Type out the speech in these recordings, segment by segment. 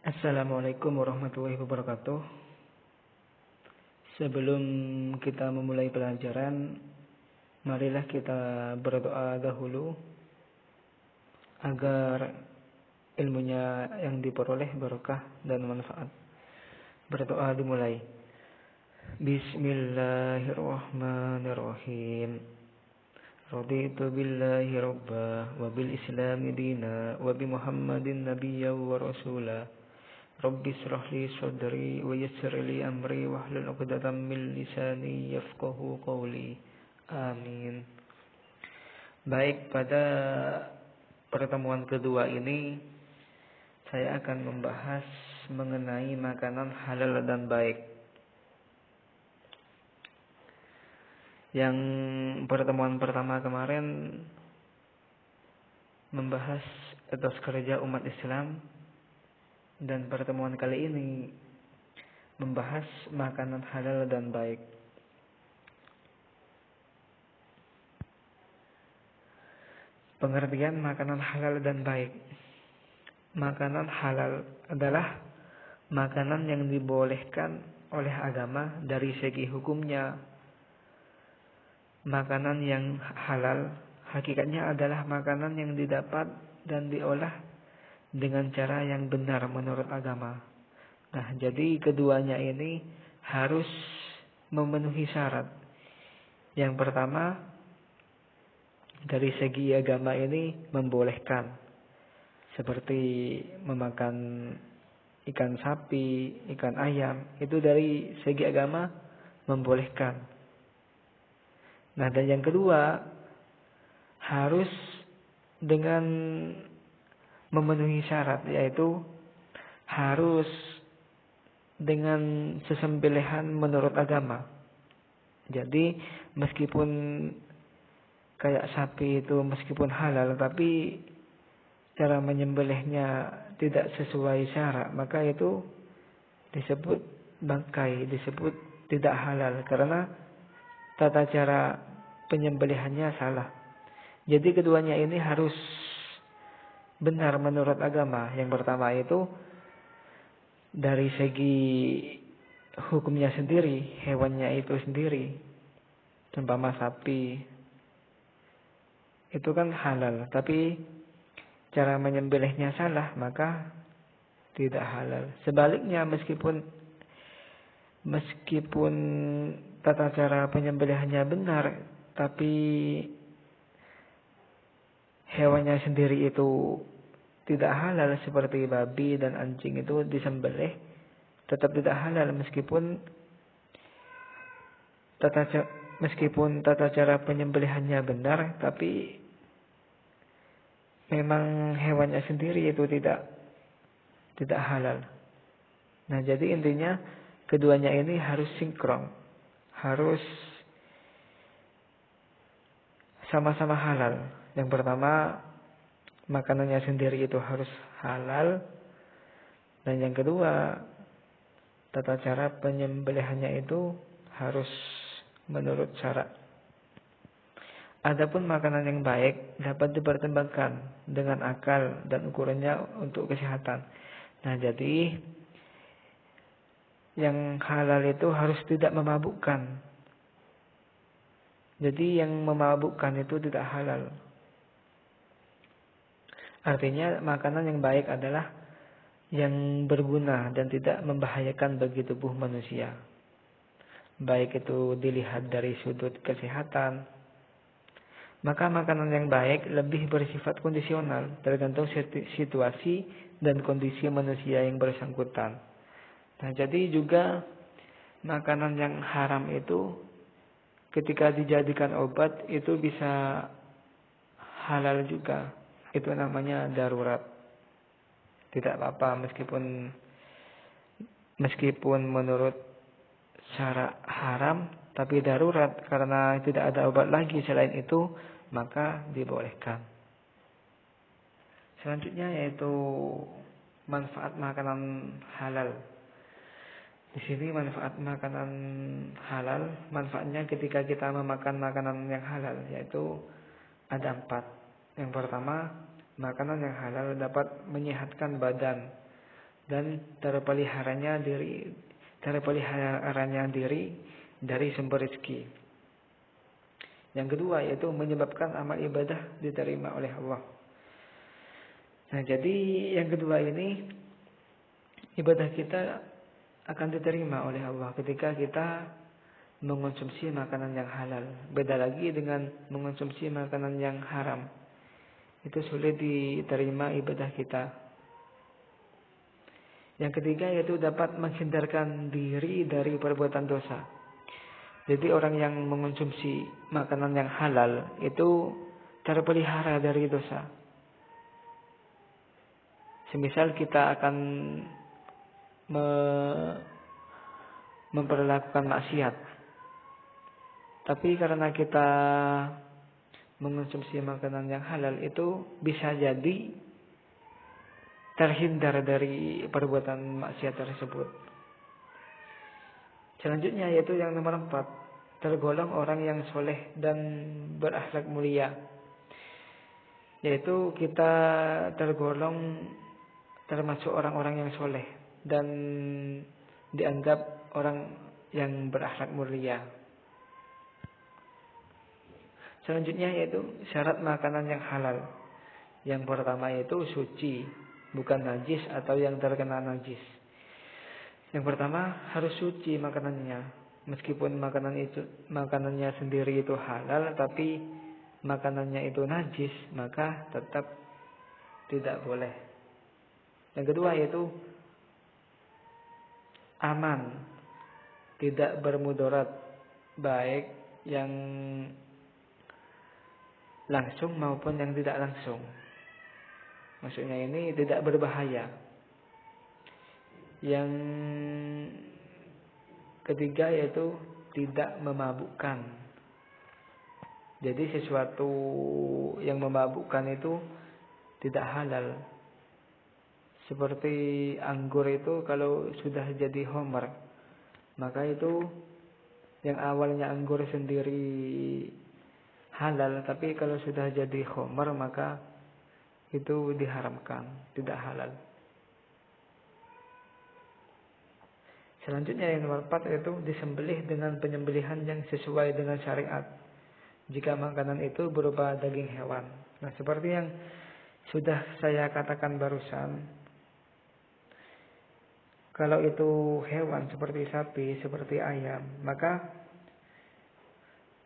Assalamualaikum warahmatullahi wabarakatuh. Sebelum kita memulai pelajaran, marilah kita berdoa dahulu agar ilmunya yang diperoleh berkah dan manfaat. Berdoa dimulai. Bismillahirrahmanirrahim. Raditu billahi rabba wa bil islami dina wa bi Muhammadin nabiyya wa rasula. Rabbi shrah li sadri wa yassir li amri wahlul 'uqdatam min lisani yafqahu qawli. Amin. Baik, pada pertemuan kedua ini saya akan membahas mengenai makanan halal dan baik. Yang pertemuan pertama kemarin membahas etos kerja umat Islam, dan pertemuan kali ini membahas makanan halal dan baik. Pengertian makanan halal dan baik. Makanan halal adalah makanan yang dibolehkan oleh agama dari segi hukumnya. Makanan yang halal hakikatnya adalah makanan yang didapat dan diolah dengan cara yang benar menurut agama. Nah, jadi keduanya ini harus memenuhi syarat. Yang pertama, dari segi agama ini membolehkan, seperti memakan ikan sapi, ikan ayam, itu dari segi agama membolehkan. Nah, dan yang kedua, harus dengan memenuhi syarat, yaitu harus dengan sesembelihan menurut agama. Jadi meskipun kayak sapi itu meskipun halal, tapi cara menyembelihnya tidak sesuai syarat, maka itu disebut bangkai, disebut tidak halal karena tata cara penyembelihannya salah. Jadi keduanya ini harus benar menurut agama. Yang pertama itu dari segi hukumnya sendiri, hewannya itu sendiri. Umpama sapi itu kan halal, tapi cara menyembelihnya salah, maka tidak halal. Sebaliknya, meskipun tata cara penyembelihannya benar, tapi hewannya sendiri itu tidak halal, seperti babi dan anjing itu disembelih, tetap tidak halal meskipun tata cara penyembelihannya benar, tapi memang hewannya sendiri itu tidak halal. Nah, jadi intinya keduanya ini harus sinkron, harus sama-sama halal. Yang pertama, makanannya sendiri itu harus halal, dan yang kedua, tata cara penyembelihannya itu harus menurut syarat. Adapun makanan yang baik dapat dipertimbangkan dengan akal dan ukurannya untuk kesehatan. Nah, jadi yang halal itu harus tidak memabukkan. Jadi yang memabukkan itu tidak halal. Artinya makanan yang baik adalah yang berguna dan tidak membahayakan bagi tubuh manusia. Baik itu dilihat dari sudut kesehatan. Maka makanan yang baik lebih bersifat kondisional, tergantung situasi dan kondisi manusia yang bersangkutan. Nah, jadi juga makanan yang haram itu ketika dijadikan obat itu bisa halal juga. Itu namanya darurat. Tidak apa-apa meskipun menurut syarat haram, tapi darurat karena tidak ada obat lagi selain itu, maka dibolehkan. Selanjutnya yaitu manfaat makanan halal. Di sini manfaat makanan halal, manfaatnya ketika kita memakan makanan yang halal, yaitu ada 4. Yang pertama, makanan yang halal dapat menyehatkan badan dan terpeliharanya diri dari sumber rezeki. Yang kedua yaitu menyebabkan amal ibadah diterima oleh Allah. Nah, jadi yang kedua ini, ibadah kita akan diterima oleh Allah ketika kita mengonsumsi makanan yang halal. Beda lagi dengan mengonsumsi makanan yang haram. Itu sulit diterima ibadah kita. Yang ketiga yaitu dapat menghindarkan diri dari perbuatan dosa. Jadi orang yang mengonsumsi makanan yang halal itu terpelihara dari dosa. Semisal kita akan memperlakukan maksiat, tapi karena kita mengonsumsi makanan yang halal itu bisa jadi terhindar dari perbuatan maksiat tersebut. Selanjutnya yaitu yang nomor 4, tergolong orang yang soleh dan berakhlak mulia. Yaitu kita tergolong termasuk orang-orang yang soleh dan dianggap orang yang berakhlak mulia. Selanjutnya yaitu syarat makanan yang halal. Yang pertama yaitu suci, bukan najis atau yang terkena najis. Yang pertama harus suci makanannya. Meskipun makanannya sendiri itu halal, tapi makanannya itu najis, maka tetap tidak boleh. Yang kedua yaitu aman, tidak bermudarat, baik yang langsung maupun yang tidak langsung. Maksudnya ini tidak berbahaya. Yang ketiga yaitu tidak memabukkan. Jadi sesuatu yang memabukkan itu tidak halal. Seperti anggur itu kalau sudah jadi homer, maka itu yang awalnya anggur sendiri halal, tapi kalau sudah jadi homer maka itu diharamkan, tidak halal. Selanjutnya yang nomor 4 yaitu disembelih dengan penyembelihan yang sesuai dengan syariat. Jika makanan itu berupa daging hewan. Nah, seperti yang sudah saya katakan barusan, kalau itu hewan seperti sapi, seperti ayam, maka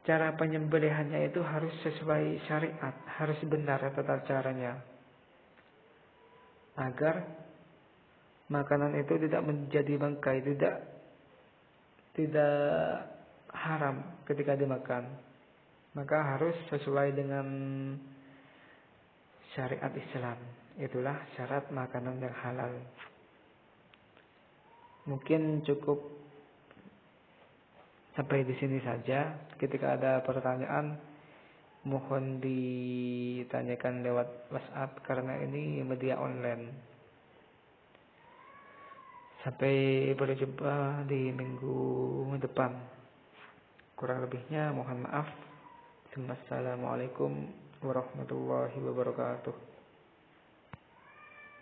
cara penyembelihannya itu harus sesuai syariat, harus benar tata caranya, agar makanan itu tidak menjadi bangkai, tidak haram ketika dimakan. Maka harus sesuai dengan syariat Islam. Itulah syarat makanan yang halal. Mungkin cukup sampai di sini saja. Ketika ada pertanyaan, mohon ditanyakan lewat WhatsApp karena ini media online. Sampai berjumpa di minggu depan. Kurang lebihnya mohon maaf. Assalamualaikum warahmatullahi wabarakatuh.